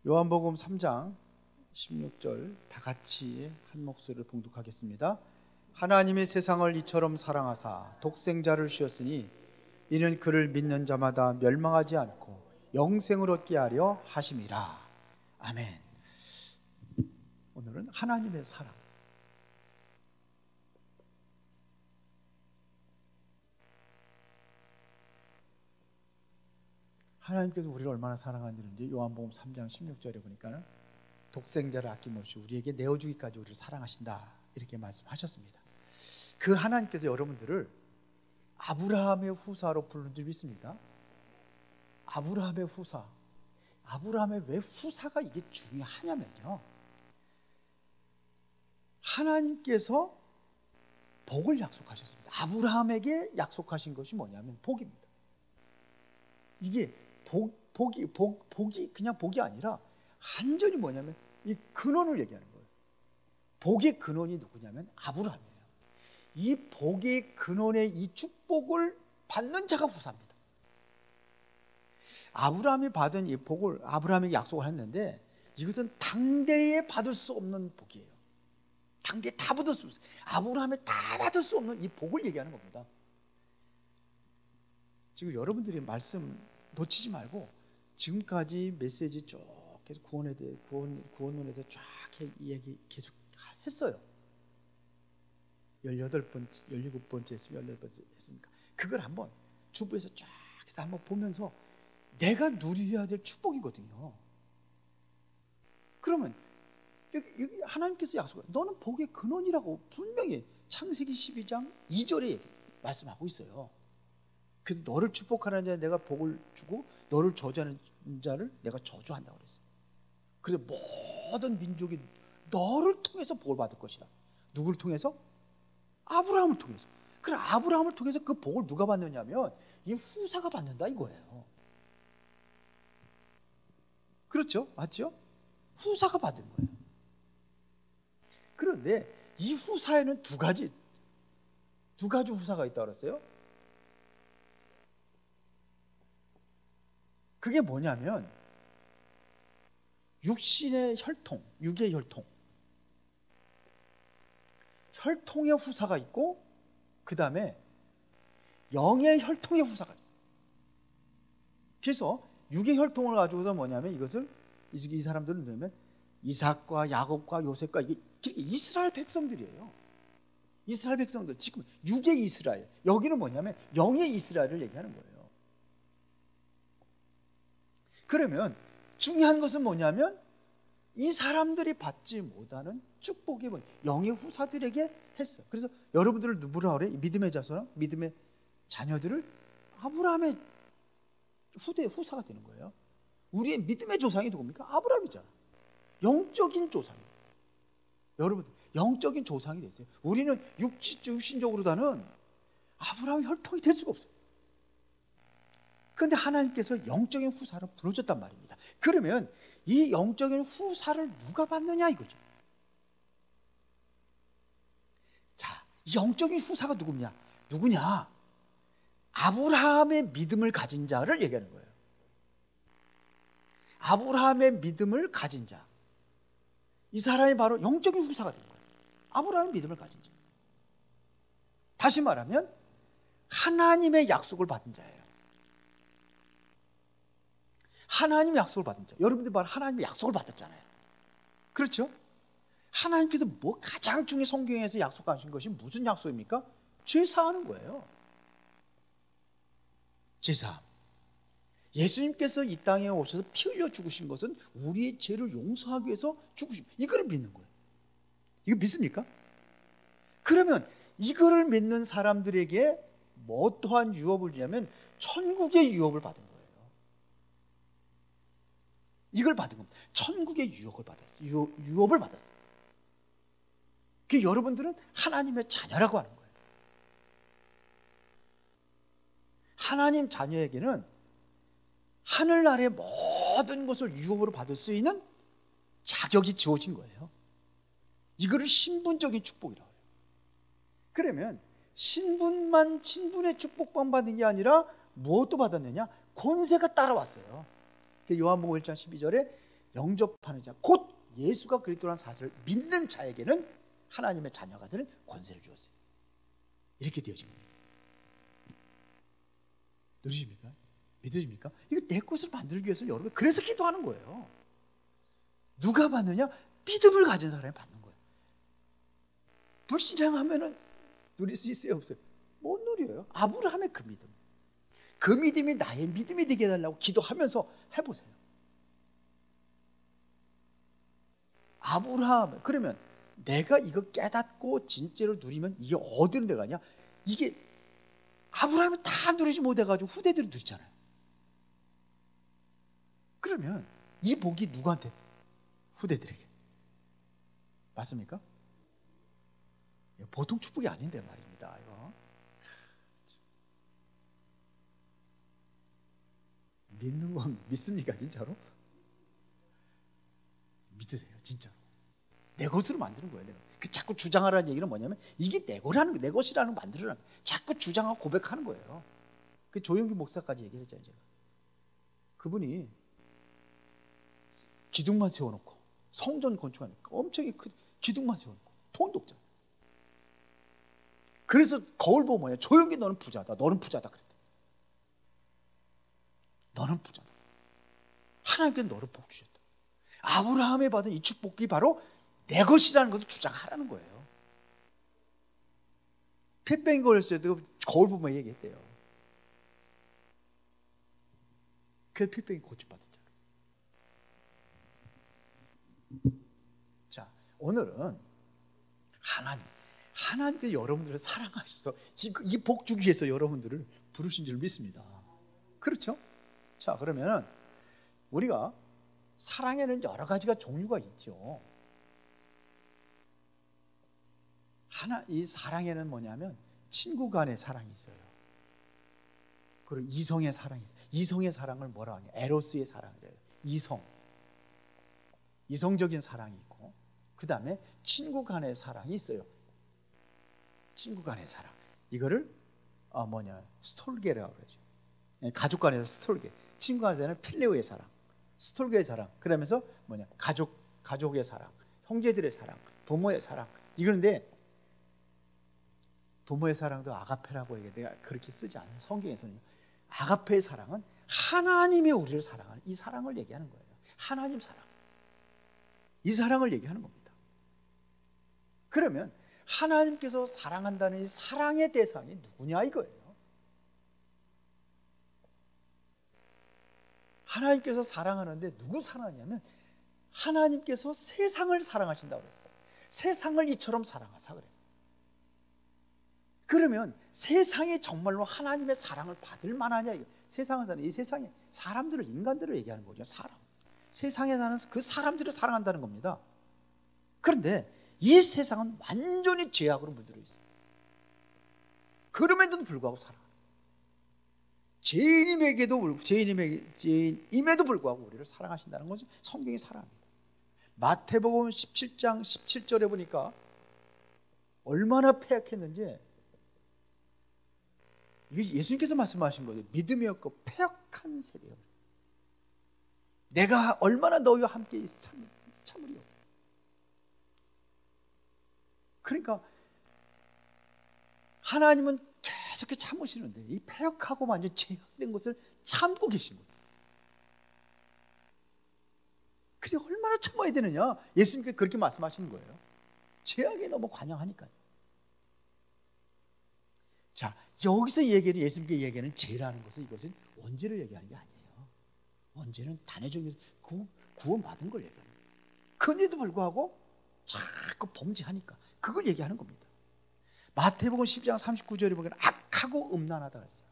요한복음 3장 16절 다 같이 한 목소리를 봉독하겠습니다. 하나님이 세상을 이처럼 사랑하사 독생자를 주셨으니 이는 그를 믿는 자마다 멸망하지 않고 영생을 얻게 하려 하심이라. 아멘. 오늘은 하나님의 사랑. 하나님께서 우리를 얼마나 사랑하는지 요한복음 3장 16절에 보니까 독생자를 아낌없이 우리에게 내어주기까지 우리를 사랑하신다 이렇게 말씀하셨습니다. 그 하나님께서 여러분들을 아브라함의 후사로 부른 줄 믿습니다. 아브라함의 후사. 아브라함의 왜 후사가 이게 중요하냐면요, 하나님께서 복을 약속하셨습니다. 아브라함에게 약속하신 것이 뭐냐면 복입니다. 이게 복이 그냥 복이 아니라 완전히 뭐냐면 이 근원을 얘기하는 거예요. 복의 근원이 누구냐면 아브라함이에요. 이 복의 근원의 이 축복을 받는 자가 후사입니다. 아브라함이 받은 이 복을 아브라함에게 약속을 했는데 이것은 당대에 받을 수 없는 복이에요. 당대에 다 받을 수 없어요. 아브라함에 다 받을 수 없는 이 복을 얘기하는 겁니다. 지금 여러분들이 말씀 놓치지 말고 지금까지 메시지 쭉 계속 구원에 대해 구원론에서 쫙 얘기 계속 했어요. 18번째, 17번째 했으면 18번째 했으니까 그걸 한번 주부에서 쫙 해서 한번 보면서 내가 누려야 될 축복이거든요. 그러면 여기 하나님께서 약속을, 너는 복의 근원이라고 분명히 창세기 12장 2절에 말씀하고 있어요. 그래서 너를 축복하는 자에 내가 복을 주고 너를 저주하는 자를 내가 저주한다고 그랬어요. 그래서 모든 민족이 너를 통해서 복을 받을 것이다. 누구를 통해서? 아브라함을 통해서. 그래, 아브라함을 통해서 그 복을 누가 받느냐면 이 후사가 받는다 이거예요. 그렇죠? 맞죠? 후사가 받은 거예요. 그런데 이 후사에는 두 가지 후사가 있다고 그랬어요. 그게 뭐냐면 육신의 혈통, 육의 혈통, 혈통의 후사가 있고 그 다음에 영의 혈통의 후사가 있어요. 그래서 육의 혈통을 가지고서 뭐냐면 이것을 이 사람들은 뭐냐면 이삭과 야곱과 요셉과 이게 이스라엘 백성들이에요. 이스라엘 백성들, 지금 육의 이스라엘, 여기는 뭐냐면 영의 이스라엘을 얘기하는 거예요. 그러면 중요한 것은 뭐냐면 이 사람들이 받지 못하는 축복이 영의 후사들에게 했어요. 그래서 여러분들을 누구라 그래? 믿음의 자손, 믿음의 자녀들을 아브라함의 후사가 되는 거예요. 우리의 믿음의 조상이 누굽니까? 아브라함이잖아. 영적인 조상. 여러분들 영적인 조상이 됐어요. 우리는 육신적으로다는 아브라함의 혈통이 될 수가 없어요. 그런데 하나님께서 영적인 후사를 불러줬단 말입니다. 그러면 이 영적인 후사를 누가 받느냐 이거죠. 자, 이 영적인 후사가 누구냐? 아브라함의 믿음을 가진 자를 얘기하는 거예요. 아브라함의 믿음을 가진 자. 이 사람이 바로 영적인 후사가 된 거예요. 아브라함의 믿음을 가진 자. 다시 말하면 하나님의 약속을 받은 자예요. 하나님의 약속을 받은 자. 여러분들 바로 하나님의 약속을 받았잖아요. 그렇죠? 하나님께서 가장 중요한 성경에서 약속하신 것이 무슨 약속입니까? 죄 사하는 거예요. 죄 사함. 예수님께서 이 땅에 오셔서 피 흘려 죽으신 것은 우리의 죄를 용서하기 위해서 죽으신, 이거를 믿는 거예요. 이거 믿습니까? 그러면 이거를 믿는 사람들에게 어떠한 유업을 주냐면 천국의 유업을 받은 거예요. 이걸 받은 겁니다. 천국의 유업을 받았어요. 유업을 받았어요. 그 여러분들은 하나님의 자녀라고 하는 거예요. 하나님 자녀에게는 하늘나라의 모든 것을 유업으로 받을 수 있는 자격이 주어진 거예요. 이거를 신분적인 축복이라고 해요. 그러면 신분의 축복만 받은 게 아니라 무엇도 받았느냐? 권세가 따라왔어요. 요한복음 1장 12절에 영접하는 자, 곧 예수가 그리스도라는 사실을 믿는 자에게는 하나님의 자녀가 되는 권세를 주었어요. 이렇게 되어진 겁니다. 누리십니까? 믿으십니까? 이거 내 것을 만들기 위해서 여러분 그래서 기도하는 거예요. 누가 받느냐? 믿음을 가진 사람이 받는 거예요. 불신앙하면은 누릴 수 있어요, 없어요? 못 누려요. 아브라함의 그 믿음, 그 믿음이 나의 믿음이 되게 해달라고 기도하면서 해보세요. 아브라함, 그러면 내가 이거 깨닫고 진짜로 누리면 이게 어디로 내가냐? 이게 아브라함이 다 누리지 못해가지고 후대들이 누리잖아요. 그러면 이 복이 누구한테? 후대들에게. 맞습니까? 보통 축복이 아닌데 말입니다. 이거. 믿는 건 믿습니까? 진짜로? 믿으세요, 진짜로. 내 것으로 만드는 거예요. 내가. 그 자꾸 주장하라는 얘기는 뭐냐면 이게 내 거라는 거, 내 것이라는 거 만들어라는 거. 자꾸 주장하고 고백하는 거예요. 그 조용기 목사까지 얘기를 했잖아요. 제가. 그분이 기둥만 세워놓고 성전 건축하니까 엄청 큰 기둥만 세워놓고 돈도 없잖아. 그래서 거울 보면 뭐냐? 조용기 너는 부자다. 너는 부자다 그랬대. 너는 부자다. 하나님께서 너를 복 주셨다. 아브라함이 받은 이 축복이 바로 내 것이라는 것을 주장하라는 거예요. 폐병이 걸렸어요. 거울 보면 얘기했대요. 그래서 폐병이 고침받았잖아요. 자, 오늘은 하나님께서 여러분들을 사랑하셔서 이 복 주기 위해서 여러분들을 부르신 줄 믿습니다. 그렇죠? 자, 그러면 우리가 사랑에는 여러 가지가 종류가 있죠. 이 사랑에는 뭐냐면 친구 간의 사랑이 있어요. 그리고 이성의 사랑이 있어요. 이성의 사랑을 뭐라 하냐? 에로스의 사랑이래요. 이성적인 사랑이 있고, 그 다음에 친구 간의 사랑이 있어요. 친구 간의 사랑. 이거를 스톨게라고 그러죠. 가족 간에서 스톨게. 친구 간에서는 필레오의 사랑, 스톨게의 사랑. 그러면서 가족의 사랑, 형제들의 사랑, 부모의 사랑. 이건데 부모의 사랑도 아가페라고 얘기해. 내가 그렇게 쓰지 않아요. 성경에서는 아가페의 사랑은 하나님이 우리를 사랑하는 이 사랑을 얘기하는 거예요. 하나님 사랑. 이 사랑을 얘기하는 겁니다. 그러면 하나님께서 사랑한다는 이 사랑의 대상이 누구냐 이거예요. 하나님께서 사랑하는데 누구 사랑하냐면 하나님께서 세상을 사랑하신다고 그랬어요. 세상을 이처럼 사랑하사 그랬어요. 그러면 세상이 정말로 하나님의 사랑을 받을 만하냐 이거. 세상을 사는 이 세상에 사람들을, 인간들을 얘기하는 거죠. 세상에 사는 그 사람들을 사랑한다는 겁니다. 그런데 이 세상은 완전히 죄악으로 물들어 있어요. 그럼에도 불구하고 사랑합니다. 죄인임에도 불구하고 우리를 사랑하신다는 것이 성경이 사랑합니다. 마태복음 17장 17절에 보니까 얼마나 폐역했는지, 이게 예수님께서 말씀하신 거예요. 믿음이 없고 폐역한 세대요. 내가 얼마나 너희와 함께 참으리요. 그러니까 하나님은 계속 참으시는데 이 폐역하고 완전 죄악된 것을 참고 계신 거예요. 그게 얼마나 참아야 되느냐. 예수님께서 그렇게 말씀하시는 거예요. 죄악에 너무 관영하니까요. 자, 여기서 예수님께 얘기하는 죄라는 것은 이것은 원죄를 얘기하는 게 아니에요. 원죄는 단회적인 구원받은 걸 얘기하는 거예요. 그런데도 불구하고 자꾸 범죄하니까 그걸 얘기하는 겁니다. 마태복음 12장 39절에 보면 악하고 음란하다 그랬어요.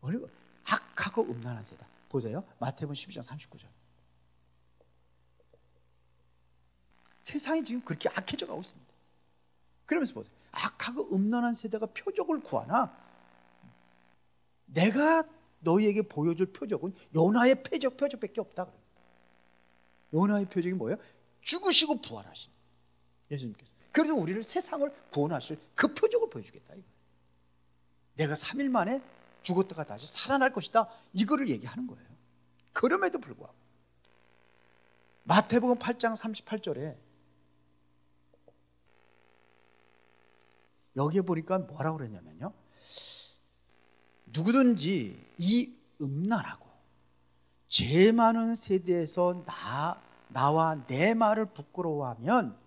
그리고 악하고 음란한 세다. 보세요. 마태복음 12장 39절. 세상이 지금 그렇게 악해져 가고 있습니다. 그러면서 보세요. 악하고 음란한 세대가 표적을 구하나 내가 너희에게 보여줄 표적은 요나의 표적밖에 없다 그래요. 요나의 표적이 뭐예요? 죽으시고 부활하신 예수님께서. 그래서 우리를 세상을 구원하실 그 표적을 보여주겠다 이거예요. 내가 3일 만에 죽었다가 다시 살아날 것이다 이거를 얘기하는 거예요. 그럼에도 불구하고 마태복음 8장 38절에 여기에 보니까 뭐라고 그러냐면요, 누구든지 이 음란하고 죄 많은 세대에서 나와 내 말을 부끄러워하면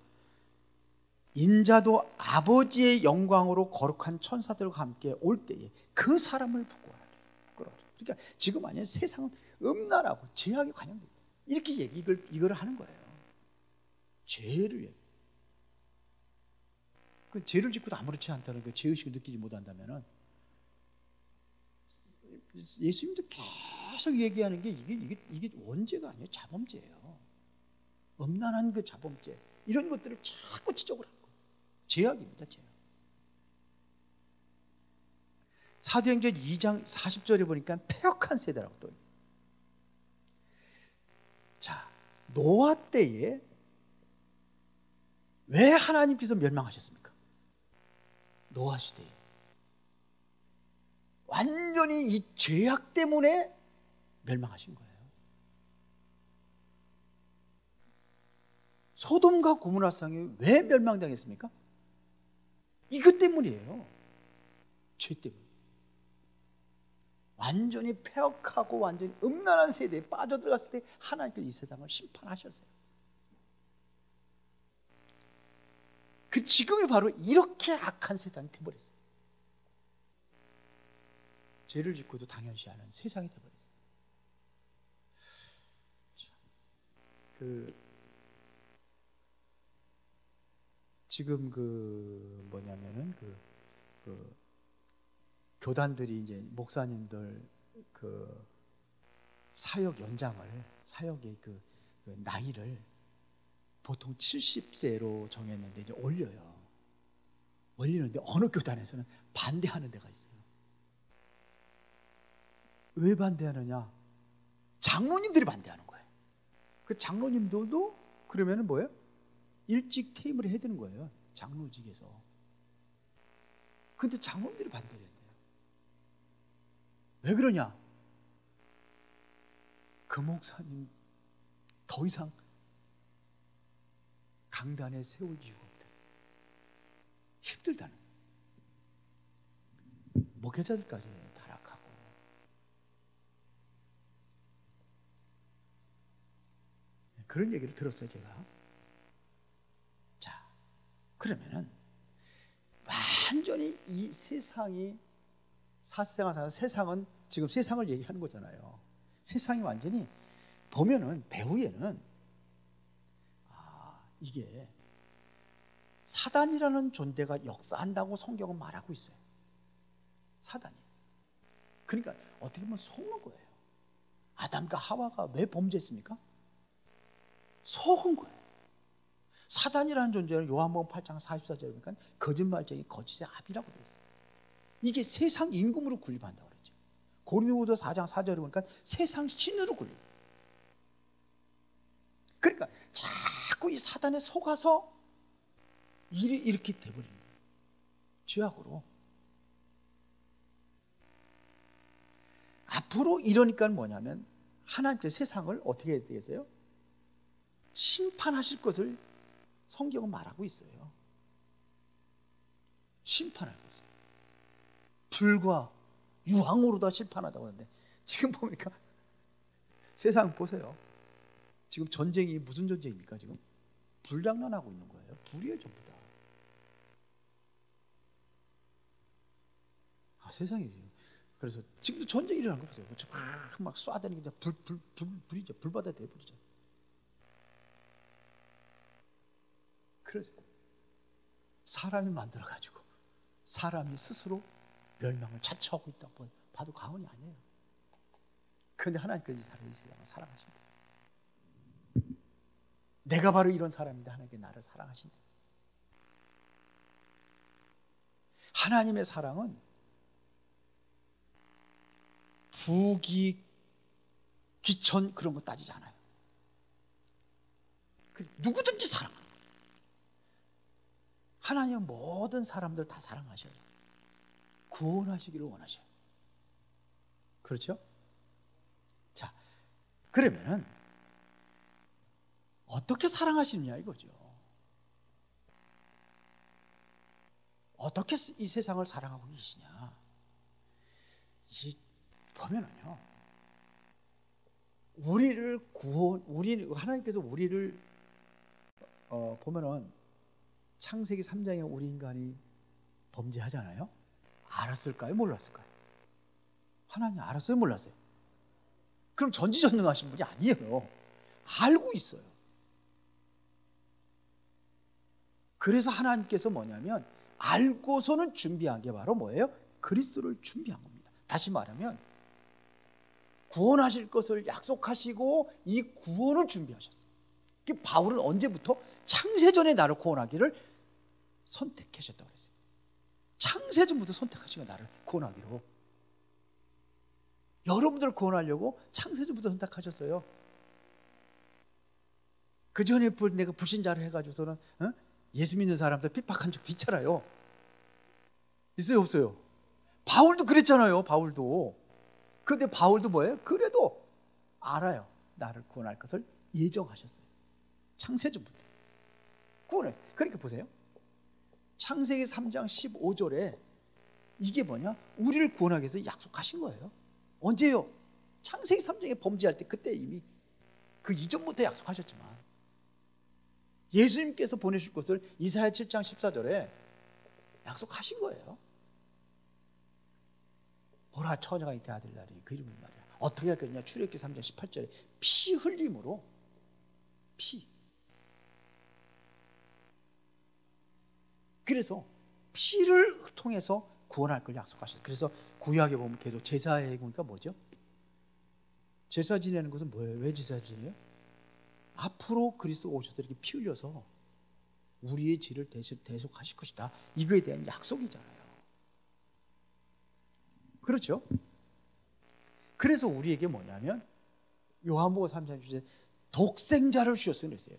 인자도 아버지의 영광으로 거룩한 천사들과 함께 올 때에 그 사람을 부끄러워하라. 그러니까 지금 아니면 세상은 음란하고 죄악에 관련돼 있다, 이렇게 이걸 하는 거예요. 죄를, 그 죄를 짓고도 아무렇지 않다는 그 죄의식을 느끼지 못한다면은, 예수님도 계속 얘기하는 게 이게 원죄가 아니에요. 자범죄예요. 음란한 그 자범죄, 이런 것들을 자꾸 지적을 하는 거예요. 죄악입니다, 죄악. 사도행전 2장 40절에 보니까 패역한 세대라고 또. 자, 노아 때에 왜 하나님께서 멸망하셨습니까? 노아 시대에 완전히 이 죄악 때문에 멸망하신 거예요. 소돔과 고모라 성이 왜 멸망당했습니까? 이것 때문이에요. 죄 때문에. 완전히 폐역하고 완전히 음란한 세대에 빠져들어갔을 때 하나님께서 이 세상을 심판하셨어요. 그 지금이 바로 이렇게 악한 세상이 되어버렸어요. 죄를 짓고도 당연시하는 세상이 되어버렸어요. 지금 뭐냐면은 교단들이 이제 목사님들 사역의 나이를 보통 70세로 정했는데 이제 올리는데 어느 교단에서는 반대하는 데가 있어요. 왜 반대하느냐? 장로님들이 반대하는 거예요. 그 장로님들도 그러면은 뭐예요? 일찍 퇴임을 해야 되는 거예요, 장로직에서. 근데 장로님들이 반대를 해야 돼요. 왜 그러냐? 그 목사님 더 이상 강단에 세울 이유가 없다. 힘들다는 거예요. 목회자들까지 타락하고. 그런 얘기를 들었어요, 제가. 자, 그러면은 완전히 이 세상이, 사세상을 사는 세상은 지금 세상을 얘기하는 거잖아요. 세상이 완전히 보면은 배후에는 이게 사단이라는 존재가 역사한다고 성경은 말하고 있어요. 사단이. 그러니까 어떻게 보면 속는 거예요. 아담과 하와가 왜 범죄했습니까? 속은 거예요. 사단이라는 존재는 요한복음 8장 44절에 보니까 거짓말쟁이, 거짓의 아비라고 되어 있어요. 이게 세상 임금으로 군림한다고 그러죠. 고린도후서 4장 4절에 보니까 세상 신으로 군림. 그러니까 자꾸 이 사단에 속아서 일이 이렇게 돼버리는 거예요. 죄악으로. 앞으로 이러니까 뭐냐면 하나님께서 세상을 어떻게 해야 되겠어요? 심판하실 것을 성경은 말하고 있어요. 심판할 것을. 불과 유황으로 다 심판하다고 하는데, 지금 보니까 세상 보세요. 지금 전쟁이 무슨 전쟁입니까? 지금 불장난하고 있는 거예요. 불이에요, 전부 다. 세상이 지금. 그래서 지금도 전쟁이 일어나는 거 보세요. 막 쏴대는 게 불이죠. 불바다 대불이죠. 그래서 사람이 만들어가지고 사람이 스스로 멸망을 자초하고 있다고 봐도 과언이 아니에요. 그런데 하나님께서 이 세상을 사랑하신다. 내가 바로 이런 사람인데 하나님께서 나를 사랑하신다. 하나님의 사랑은 부귀, 귀천 그런 거 따지지 않아요. 누구든지 사랑합니다. 하나님은 모든 사람들 다 사랑하셔요. 구원하시기를 원하셔요. 그렇죠? 자, 그러면은 어떻게 사랑하시느냐 이거죠. 어떻게 이 세상을 사랑하고 계시냐. 이 보면은요, 하나님께서 우리를 보면은 창세기 3장에 우리 인간이 범죄하잖아요. 알았을까요? 몰랐을까요? 하나님 알았어요? 몰랐어요? 그럼 전지전능하신 분이 아니에요. 알고 있어요. 그래서 하나님께서 뭐냐면 알고서는 준비한 게 바로 뭐예요? 그리스도를 준비한 겁니다. 다시 말하면 구원하실 것을 약속하시고 이 구원을 준비하셨어요. 바울은 언제부터? 창세전에 나를 구원하기를 선택하셨다고 그랬어요. 창세전부터 선택하신 거예요. 나를 구원하기로. 여러분들을 구원하려고 창세전부터 선택하셨어요. 그 전에 내가 불신자를 해가지고서는 예수 믿는 사람들 핍박한 적도 있잖아요. 있어요 없어요? 바울도 그랬잖아요. 바울도. 그런데 바울도 뭐예요? 그래도 알아요. 나를 구원할 것을 예정하셨어요. 창세전부터 구원했어요. 그러니까 보세요. 창세기 3장 15절에 이게 뭐냐? 우리를 구원하기 위해서 약속하신 거예요. 언제요? 창세기 3장에 범죄할 때 그때 이미 그 이전부터 약속하셨지만 예수님께서 보내실 것을 이사야 7장 14절에 약속하신 거예요. 보라 처녀가 잉태 아들 낳으리니 그 이름은 말이야. 어떻게 할 거냐? 출애굽기 3장 18절에 피 흘림으로 피. 그래서 피를 통해서 구원할 걸 약속하셨어요. 그래서 구약에 보면 계속 제사의 의무가 뭐죠? 제사 지내는 것은 뭐예요? 왜 제사 지내요? 앞으로 그리스도가 오셔서 이렇게 피 흘려서 우리의 죄를 대속하실 것이다. 이거에 대한 약속이잖아요. 그렇죠? 그래서 우리에게 뭐냐면 요한복음 3장 10절에 독생자를 주셨어요. 그랬어요.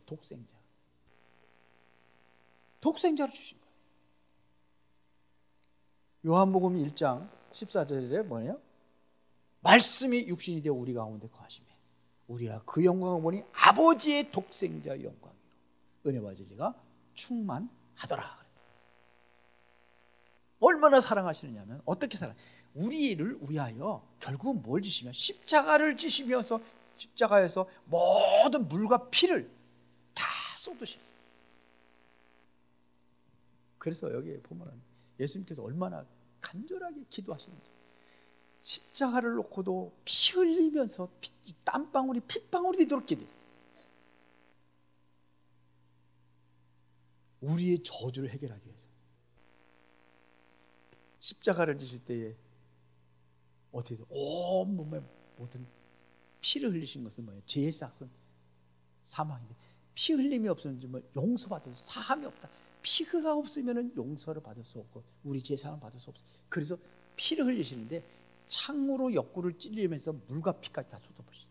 독생자를 주신 거예요. 요한복음 1장 14절에 뭐예요? 말씀이 육신이 되어 우리 가운데 거하시며 우리가 그 영광을 보니 아버지의 독생자 영광이요 은혜와 진리가 충만하더라. 얼마나 사랑하시느냐면 어떻게 우리를 위하여 결국은 뭘 지시면 십자가를 지시면서 십자가에서 모든 물과 피를 다 쏟으셨어요. 그래서 여기에 보면 예수님께서 얼마나 간절하게 기도하시는지 십자가를 놓고도 피 흘리면서 땀방울이 핏방울이 되도록 기도했어요. 우리의 저주를 해결하기 위해서. 십자가를 지실 때에 어떻게 해서 온몸에 모든 피를 흘리신 것은 뭐예요? 죄의 싹은 사망인데 피 흘림이 없으면 뭐 용서받을 사함이 없다. 피가 없으면 용서를 받을 수 없고 우리 죄사함을 받을 수 없어요. 그래서 피를 흘리시는데 창으로 옆구리를 찔리면서 물과 피까지 다 쏟아버리시죠.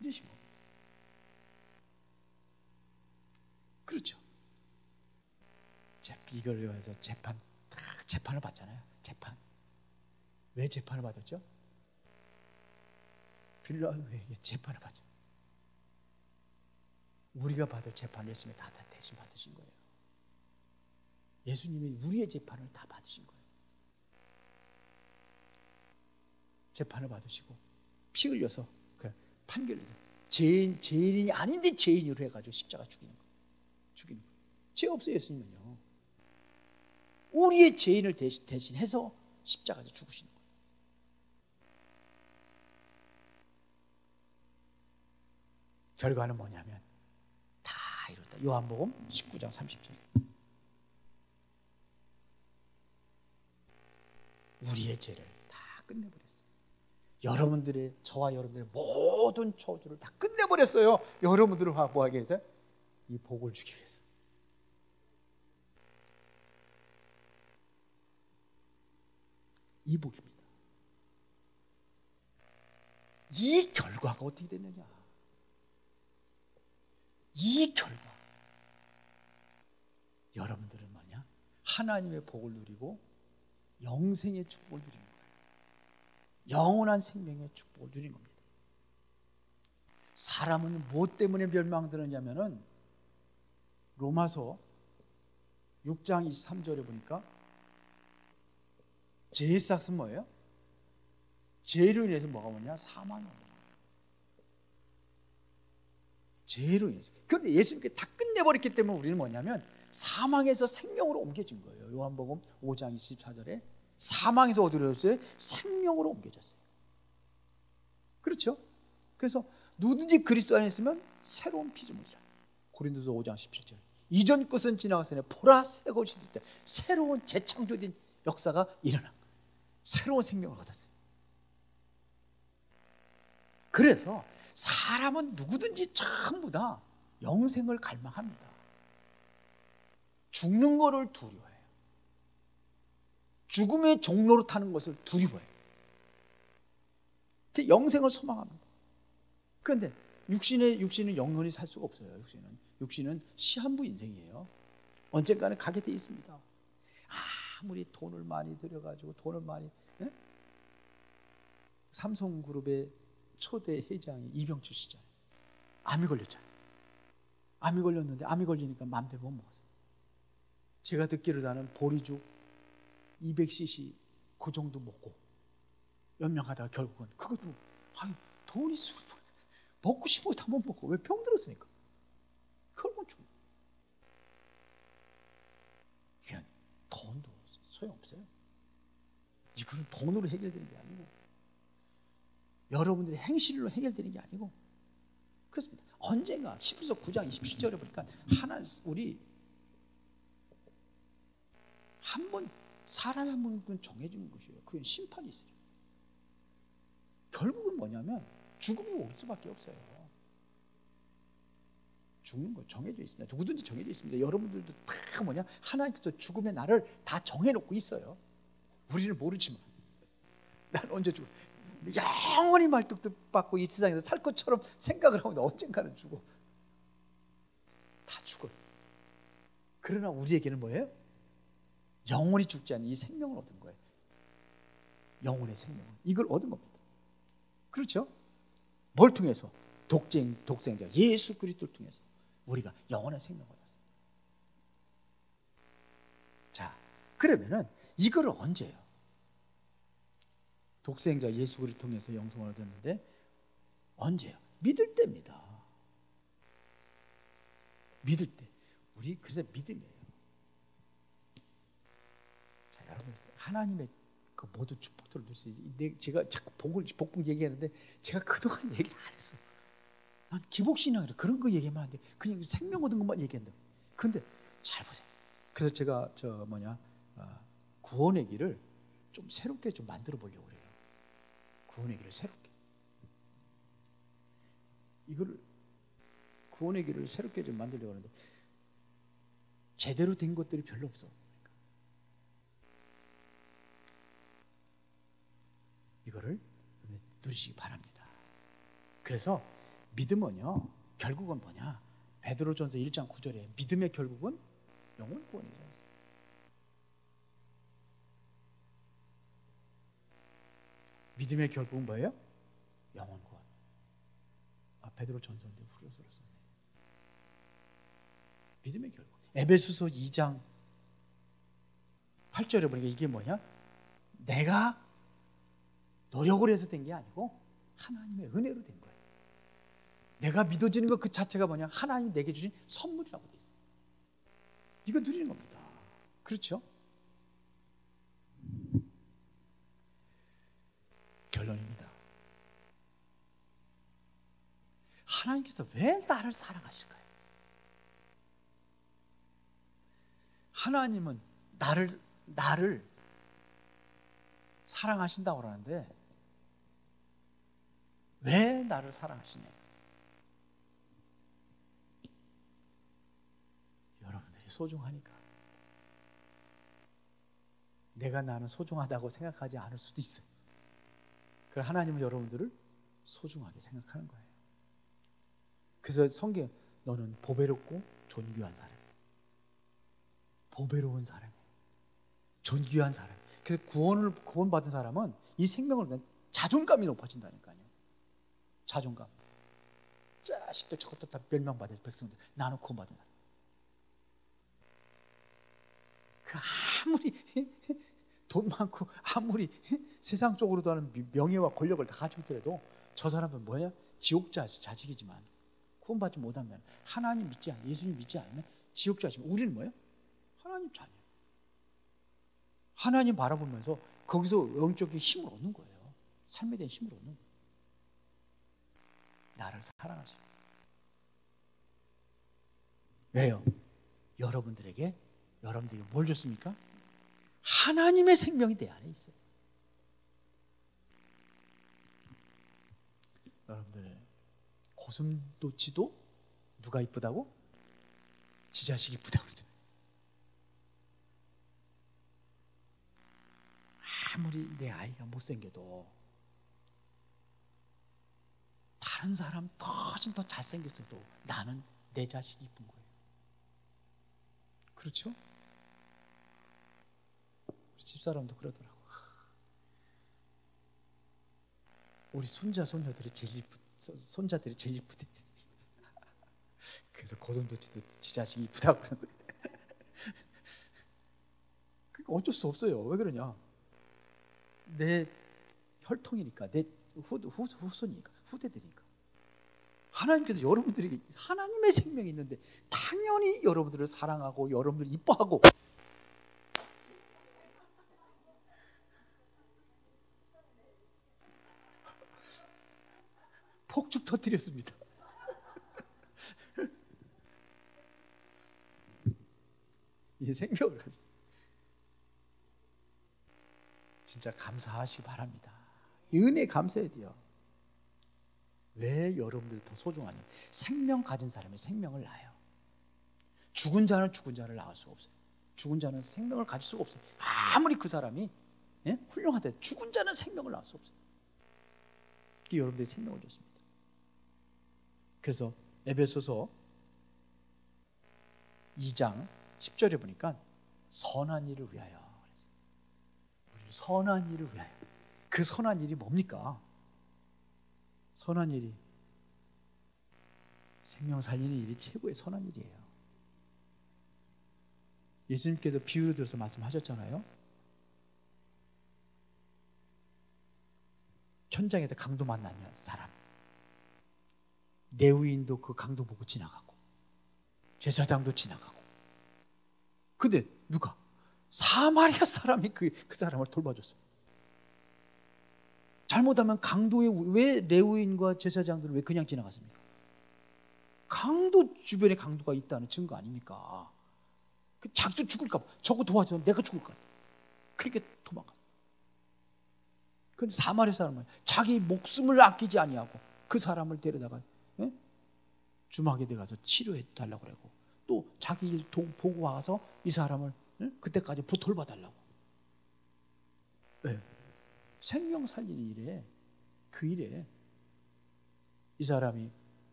그러시고 그렇죠. 이걸 위해서 재판을 받잖아요. 재판. 왜 재판을 받았죠? 빌라도에게 재판을 받죠. 우리가 받을 재판을 예수님이 다 대신 받으신 거예요. 예수님이 우리의 재판을 다 받으신 거예요. 재판을 받으시고 피 흘려서 판결을 죄인이 아닌데 죄인으로 해가지고 십자가 죽이는 거예요. 죄 없어요. 예수님은요. 우리의 죄인을 대신해서 십자가에 죽으시는 거예요. 결과는 뭐냐면 다 이뤘다. 요한복음 19장 30절. 우리의 죄를 다 끝내버렸어요. 여러분들의 저와 여러분들의 모든 저주를 다 끝내버렸어요. 여러분들을 뭐하기 위해서? 이 복을 주기 위해서. 이 복입니다. 이 결과가 어떻게 됐느냐? 이 결과. 여러분들은 뭐냐? 하나님의 복을 누리고 영생의 축복을 누리는 거예요. 영원한 생명의 축복을 누린 겁니다. 사람은 무엇 때문에 멸망되느냐면은 로마서 6장 23절에 보니까 죄의 싹은 뭐예요? 죄로 인해서 뭐가 오냐? 사망이 오냐. 죄로 인해서. 그런데 예수님께 다 끝내버렸기 때문에 우리는 뭐냐면 사망에서 생명으로 옮겨진 거예요. 요한복음 5장 24절에 사망에서 어디로 졌어요? 생명으로 옮겨졌어요. 그렇죠? 그래서 누구든지 그리스도 안에 있으면 새로운 피조물이라. 고린도서 5장 17절. 이전 것은 지나갔으니 보라 새 것이 됐다. 새로운 재창조된 역사가 일어난 거예요. 새로운 생명을 얻었어요. 그래서 사람은 누구든지 전부 다 영생을 갈망합니다. 죽는 것을 두려워해요. 죽음의 종로로 타는 것을 두려워해요. 영생을 소망합니다. 그런데 육신은 영원히 살 수가 없어요. 육신은 시한부 인생이에요. 언젠가는 가게 돼 있습니다. 아무리 돈을 많이 들여가지고 돈을 많이 삼성그룹의 초대 회장이 이병철 씨잖아요. 암이 걸렸잖아요. 암이 걸렸는데 암이 걸리니까 마음대로 못 먹었어요. 제가 듣기로 나는 보리죽 200cc 그 정도 먹고 연명하다가 결국은 그것도 돈이 먹고 싶은 거 다 못 먹고 왜 병 들었으니까 결국은 죽는 거예요. 이건 돈도 소용없어요. 이거는 돈으로 해결되는 게 아니고 여러분들의 행실로 해결되는 게 아니고 그렇습니다. 언젠가 히브리서 9장 27절에 보니까 우리 한 번 사람이 한 번은 정해지는 것이에요. 그건 심판이 있어요. 결국은 뭐냐면 죽음이 올 수밖에 없어요. 죽는 거 정해져 있습니다. 누구든지 정해져 있습니다. 여러분들도 다 하나님께서 죽음의 날을 다 정해놓고 있어요. 우리는 모르지만 난 언제 죽어? 영원히 말뚝뚝 이 세상에서 살 것처럼 생각을 하면 언젠가는 죽어. 다 죽어요. 그러나 우리에게는 뭐예요? 영원히 죽지 않는 이 생명을 얻은 거예요. 영혼의 생명을. 이걸 얻은 겁니다. 그렇죠? 뭘 통해서? 독생자 예수 그리스도를 통해서 우리가 영원한 생명을 얻었어요. 자, 그러면은 이거를 언제요? 독생자 예수 그리스도를 통해서 영생을 얻었는데 언제요? 믿을 때입니다. 믿을 때. 우리 그래서 믿음이에요. 자, 여러분 하나님의 그 모든 축복들을 누릴 수 있지. 제가 자꾸 복음 얘기하는데 제가 그동안 얘기를 안 했어요. 난 기복신앙이라 그런 거 얘기하면 안 돼. 그냥 생명 얻은 것만 얘기한다. 근데 잘 보세요. 그래서 제가 구원의 길을 좀 새롭게 좀 만들어 보려고 그래요. 구원의 길을 새롭게. 구원의 길을 새롭게 좀 만들려고 하는데 제대로 된 것들이 별로 없어. 이거를 누리시기 바랍니다. 그래서 믿음은요 결국은 뭐냐? 베드로전서 1장 9절에 믿음의 결국은 영혼 구원이라고 했어요. 믿음의 결국은 뭐예요? 영혼 구원. 베드로전서인데 후려서로 썼네. 믿음의 결국. 에베소서 2장 8절에 보니까 이게 뭐냐? 내가 노력을 해서 된 게 아니고 하나님의 은혜로 된 거예요. 내가 믿어지는 것 그 자체가 뭐냐? 하나님이 내게 주신 선물이라고 돼 있어요. 이거 누리는 겁니다. 그렇죠? 결론입니다. 하나님께서 왜 나를 사랑하실까요? 하나님은 나를 사랑하신다고 하는데 왜 나를 사랑하시냐? 여러분들이 소중하니까. 내가 나는 소중하다고 생각하지 않을 수도 있어요. 그래서 하나님은 여러분들을 소중하게 생각하는 거예요. 그래서 성경 너는 보배롭고 존귀한 사람이야. 보배로운 사람이야. 존귀한 사람. 그래서 구원받은 사람은 이 생명을 자존감이 높아진다니까요. 자존감. 자식도 저것도 다 멸망받아서 백성들 나는 구원받은 나라. 그 아무리 돈 많고 아무리 세상적으로도 하는 명예와 권력을 다 가지고 있더라도 저 사람은 뭐야? 지옥 자식이지만 구원받지 못하면 하나님 믿지 않으면 예수님 믿지 않으면 지옥 자식. 우리는 뭐예요? 하나님 자녀. 하나님 바라보면서 거기서 영적인 힘을 얻는 거예요. 삶에 대한 힘을 얻는 거예요. 나를 사랑하시고. 왜요? 여러분들에게 뭘 줬습니까? 하나님의 생명이 내 안에 있어요. 여러분들 고슴도치도 누가 이쁘다고? 지 자식이 이쁘다고 그러죠. 아무리 내 아이가 못생겨도 다른 사람 훨씬 더 잘생겼어도 나는 내 자식이 이쁜 거예요. 그렇죠? 우리 집사람도 그러더라고. 우리 손자들이 제일 이쁘대. 그래서 고슴도치도 지 자식이 이쁘다고 그러는데 그러니까 어쩔 수 없어요. 왜 그러냐? 내 혈통이니까, 내 후손이니까, 후대들이니까. 하나님께서 여러분들에게 하나님의 생명이 있는데 당연히 여러분들을 사랑하고 여러분들을 이뻐하고. 폭죽 터뜨렸습니다. 이 생명을 가지고 진짜 감사하시기 바랍니다. 이 은혜에 감사해야 돼요. 왜 여러분들이 더 소중하냐? 생명 가진 사람이 생명을 낳아요. 죽은 자는 죽은 자를 낳을 수가 없어요. 죽은 자는 생명을 가질 수가 없어요. 아무리 그 사람이 훌륭하대, 죽은 자는 생명을 낳을 수 없어요. 그게 여러분들이 생명을 줬습니다. 그래서 에베소서 2장 10절에 보니까 선한 일을 위하여. 선한 일을 위하여. 그 선한 일이 뭡니까? 선한 일이 생명 살리는 일이 최고의 선한 일이에요. 예수님께서 비유를 들어서 말씀하셨잖아요. 현장에다 강도 만나는 사람, 레위인도 그 강도 보고 지나가고 제사장도 지나가고. 근데 누가? 사마리아 사람이 그 사람을 돌봐줬어요. 잘못하면 강도에 왜 레위인과 제사장들은 왜 그냥 지나갔습니까? 강도 주변에 강도가 있다는 증거 아닙니까? 자기도 죽을까 봐. 저거 도와줘, 내가 죽을까 봐. 그렇게 도망갔어요. 그런데 사마리아 사람은 자기 목숨을 아끼지 아니하고 그 사람을 데려다가 주막에 들어가서 치료해 달라고 그러고, 또 자기 일 보고 와서 이 사람을 그때까지 돌봐달라고. 네. 생명 살리는 일에, 그 일에 이 사람이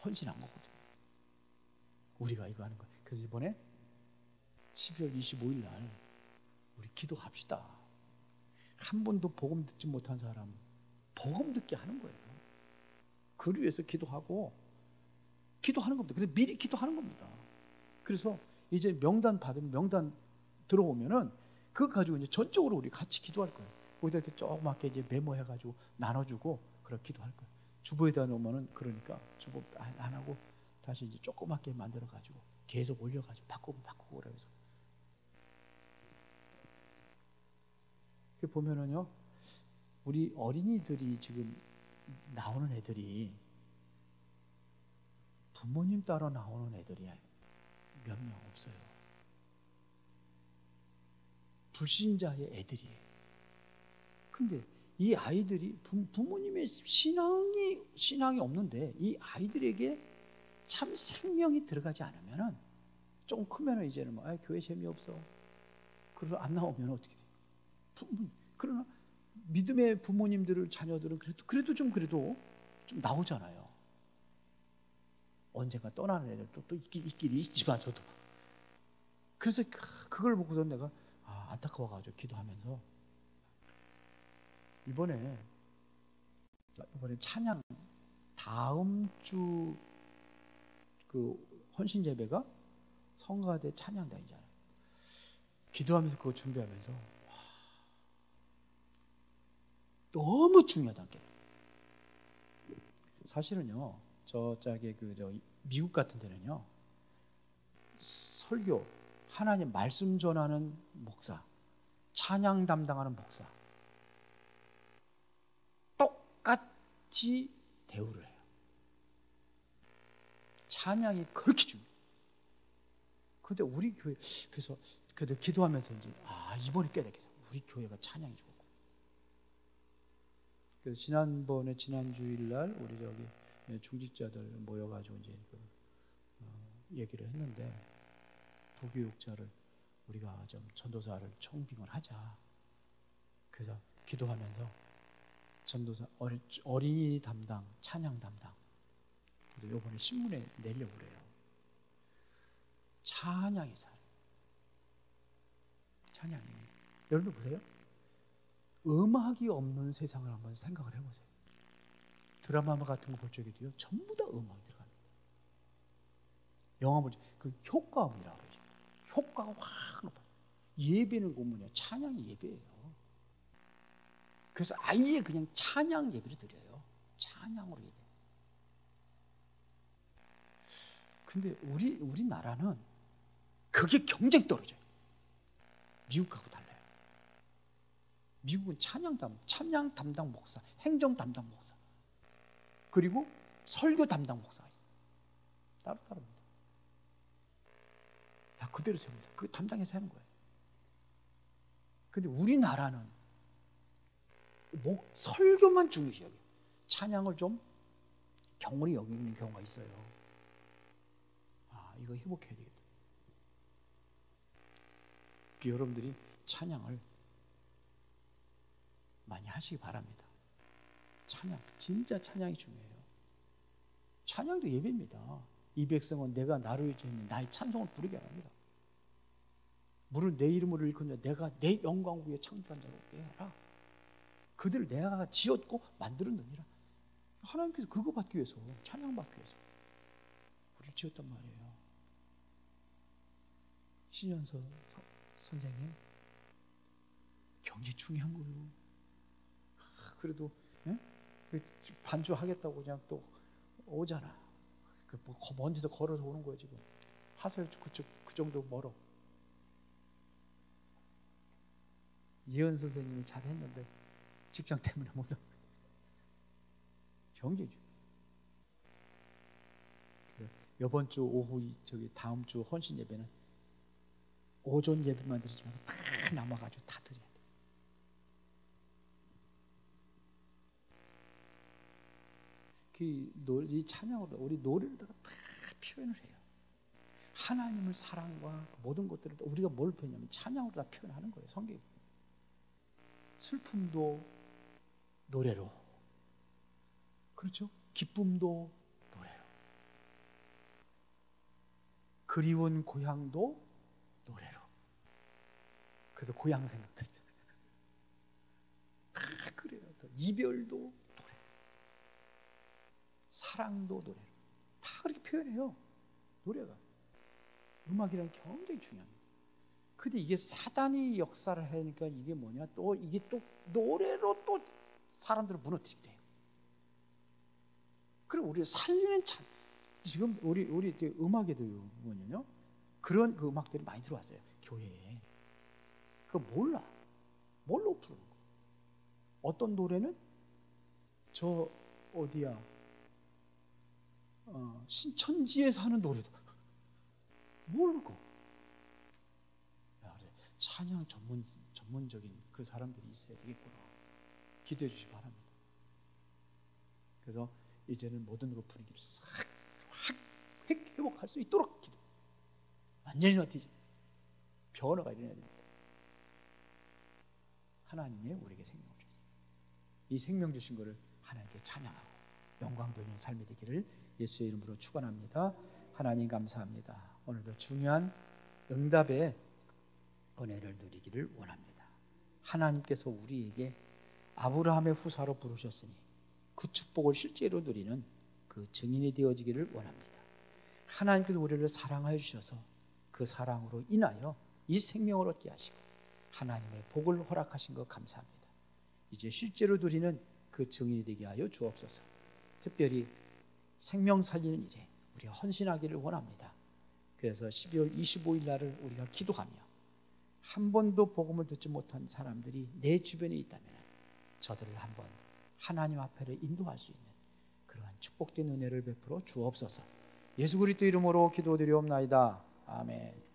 헌신한 거거든요. 우리가 이거 하는 거예요. 그래서 이번에 12월 25일 날 우리 기도합시다. 한 번도 복음 듣지 못한 사람 복음 듣게 하는 거예요. 그를 위해서 기도하고 기도하는 겁니다. 그래서 미리 기도하는 겁니다. 그래서 이제 명단 받으면, 명단 들어오면은 그거 가지고 이제 전적으로 우리 같이 기도할 거예요. 거기다 이렇게 조그맣게 이제 메모해가지고 나눠주고 그렇게 기도할 거예요. 주보에다 놓으면은 그러니까 주보 안 하고 다시 이제 조그맣게 만들어가지고 계속 올려가지고 바꾸고 그러면서. 그 보면은요, 우리 어린이들이 지금 나오는 애들이 부모님 따라 나오는 애들이 몇 명 없어요. 불신자의 애들이에요. 근데 이 아이들이 부모님의 신앙이 없는데 이 아이들에게 참 생명이 들어가지 않으면은, 조금 크면은 이제는 뭐 교회 재미없어, 그래서 안 나오면 어떻게 돼요? 그러나 믿음의 부모님들을, 자녀들은 그래도 좀 나오잖아요. 언젠가 떠나는 애들도 또 있긴 있지만서도. 그래서 그걸 보고서 내가 안타까워가지고 기도하면서 이번에 찬양 다음 주 그 헌신 예배가 성가대 찬양단이잖아요. 기도하면서 그거 준비하면서 너무 중요하다는 게, 사실은요 저짝에 저 미국 같은 데는요 설교, 하나님 말씀 전하는 목사, 찬양 담당하는 목사 똑같이 대우를 해요. 찬양이 그렇게 중요해요. 근데 우리 교회, 그래서 기도하면서 이제 이번에 깨닫겠어요. 우리 교회가 찬양이 죽었고. 그래서 지난 주일날 우리 저기 중직자들 모여가지고 이제 얘기를 했는데, 부교육자를 우리가 좀 전도사를 청빙을 하자. 그래서 기도하면서 전도사 어린이 담당, 찬양 담당, 그래서 이번에 신문에 내려고 그래요. 찬양이 살아요. 찬양이. 여러분 보세요. 음악이 없는 세상을 한번 생각을 해보세요. 드라마 같은 거 볼 적에도요 전부 다 음악이 들어갑니다. 영화 보죠. 그 효과음이라고 그러죠. 효과가 확 높아요. 예배는 보면요 찬양이 예배예요. 그래서 아예 그냥 찬양 예배를 드려요. 찬양으로 예배. 근데 우리나라는 그게 경쟁 떨어져요. 미국하고 달라요. 미국은 찬양 담당 목사, 행정 담당 목사, 그리고 설교 담당 목사가 있어요. 따로따로입니다. 다 그대로 세웁니다. 그 담당해서 하는 거예요. 근데 우리나라는 설교만 중요시 여겨요. 찬양을 좀 경홀히 여기는 경우가 있어요. 이거 회복해야 되겠다. 여러분들이 찬양을 많이 하시기 바랍니다. 찬양, 진짜 찬양이 중요해요. 찬양도 예배입니다. 이 백성은 내가 나를 위해 나의 찬송을 부르게 합니다. 물을 내 이름으로 일컫냐, 내가 내 영광 위에 창조한 자로 해라. 그들을 내가 지었고 만들었느니라. 하나님께서 그거 받기 위해서, 찬양 받기 위해서 우리를 지었단 말이에요. 신현서 선생님, 경제 중요한 거예요. 그래도 반주하겠다고 그냥 또 오잖아. 먼 데서 걸어서 오는 거예요. 지금 하설 그쪽 그 정도 멀어. 예은 선생님이 잘했는데 직장 때문에 못 와. 경제 중요해요. 이번 주 오후 다음 주 헌신 예배는 오전 예배만 드리지 말고 다 남아가지고 다 드려야 돼. 이 찬양으로 우리 노래를 다 표현을 해요. 하나님의 사랑과 모든 것들을 우리가 뭘 표현하냐면 찬양으로 다 표현하는 거예요. 성경이. 슬픔도 노래로, 그렇죠? 기쁨도 노래로, 그리운 고향도 노래로. 그래서 고향 생각도 있잖아요. 다 그래요. 이별도 노래, 사랑도 노래로 다 그렇게 표현해요. 노래가, 음악이라는 게 굉장히 중요합니다. 근데 이게 사단이 역사를 하니까 이게 뭐냐, 이게 또 노래로 또 사람들을 무너뜨리게 돼요. 그리고 우리를 살리는 지금 우리 음악에도요 뭐냐면 그런 그 음악들이 많이 들어왔어요. 교회에. 그거 뭘로 부르는 거. 어떤 노래는 어디야 신천지에서 하는 노래도 모르고. 찬양 전문적인 그 사람들이 있어야 되겠구나. 기도해 주시기 바랍니다. 그래서 이제는 모든 그 분위기를 싹 회복할 수 있도록 기도. 완전히 뒤집어 변화가 일어나야 됩니다. 하나님이 우리에게 생명을 주셨어요. 이 생명 주신 것을 하나님께 찬양하고 영광 돌리는 삶이 되기를 예수의 이름으로 축원합니다. 하나님 감사합니다. 오늘도 중요한 응답의 은혜를 누리기를 원합니다. 하나님께서 우리에게 아브라함의 후사로 부르셨으니 그 축복을 실제로 누리는 그 증인이 되어지기를 원합니다. 하나님께서 우리를 사랑하여 주셔서 그 사랑으로 인하여 이 생명을 얻게 하시고 하나님의 복을 허락하신 것 감사합니다. 이제 실제로 누리는 그 증인이 되게 하여 주옵소서. 특별히 생명 살리는 일에 우리가 헌신하기를 원합니다. 그래서 12월 25일 날을 우리가 기도하며 한 번도 복음을 듣지 못한 사람들이 내 주변에 있다면 저들을 한번 하나님 앞에로 인도할 수 있는 그러한 축복된 은혜를 베풀어 주옵소서. 예수 그리스도 이름으로 기도드리옵나이다. 아멘.